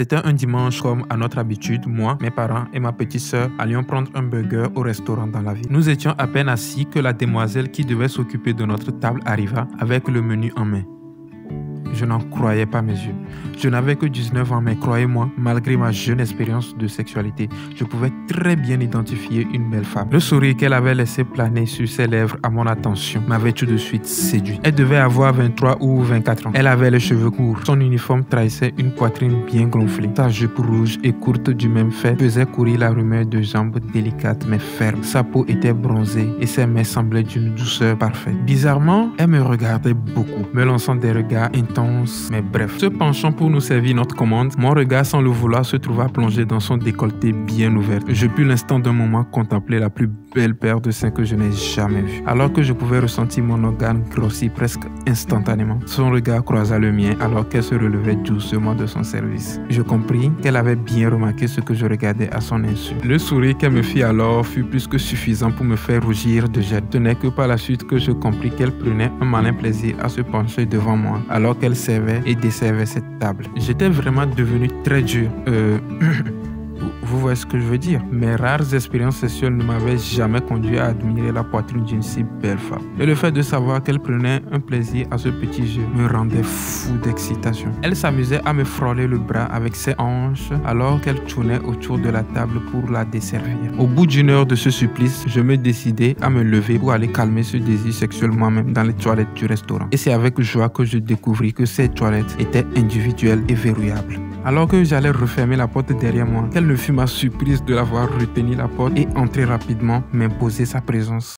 C'était un dimanche comme à notre habitude, moi, mes parents et ma petite sœur allions prendre un burger au restaurant dans la ville. Nous étions à peine assis que la demoiselle qui devait s'occuper de notre table arriva avec le menu en main. Je n'en croyais pas mes yeux. Je n'avais que 19 ans, mais croyez-moi, malgré ma jeune expérience de sexualité, je pouvais très bien identifier une belle femme. Le sourire qu'elle avait laissé planer sur ses lèvres à mon attention m'avait tout de suite séduit. Elle devait avoir 23 ou 24 ans. Elle avait les cheveux courts. Son uniforme trahissait une poitrine bien gonflée. Sa jupe rouge et courte du même fait faisait courir la rumeur de jambes délicates mais fermes. Sa peau était bronzée et ses mains semblaient d'une douceur parfaite. Bizarrement, elle me regardait beaucoup, me lançant des regards intenses mais brefs. Se penchant pour nous servir notre commande, mon regard sans le vouloir se trouva plongé dans son décolleté bien ouvert. Je pus l'instant d'un moment contempler la plus belle paire de seins que je n'ai jamais vue. Alors que je pouvais ressentir mon organe grossir presque instantanément, son regard croisa le mien alors qu'elle se relevait doucement de son service. Je compris qu'elle avait bien remarqué ce que je regardais à son insu. Le sourire qu'elle me fit alors fut plus que suffisant pour me faire rougir de gêne. Ce n'est que par la suite que je compris qu'elle prenait un malin plaisir à se pencher devant moi alors qu'elle servait et desservait cette table. J'étais vraiment devenu très dur. Vous voyez ce que je veux dire? Mes rares expériences sexuelles ne m'avaient jamais conduit à admirer la poitrine d'une si belle femme. Et le fait de savoir qu'elle prenait un plaisir à ce petit jeu me rendait fou d'excitation. Elle s'amusait à me frôler le bras avec ses hanches alors qu'elle tournait autour de la table pour la desservir. Au bout d'une heure de ce supplice, je me décidai à me lever pour aller calmer ce désir sexuel moi-même dans les toilettes du restaurant. Et c'est avec joie que je découvris que ces toilettes étaient individuelles et verrouillables. Alors que j'allais refermer la porte derrière moi, quelle ne fut ma surprise de l'avoir retenu la porte et entrer rapidement m'imposer sa présence.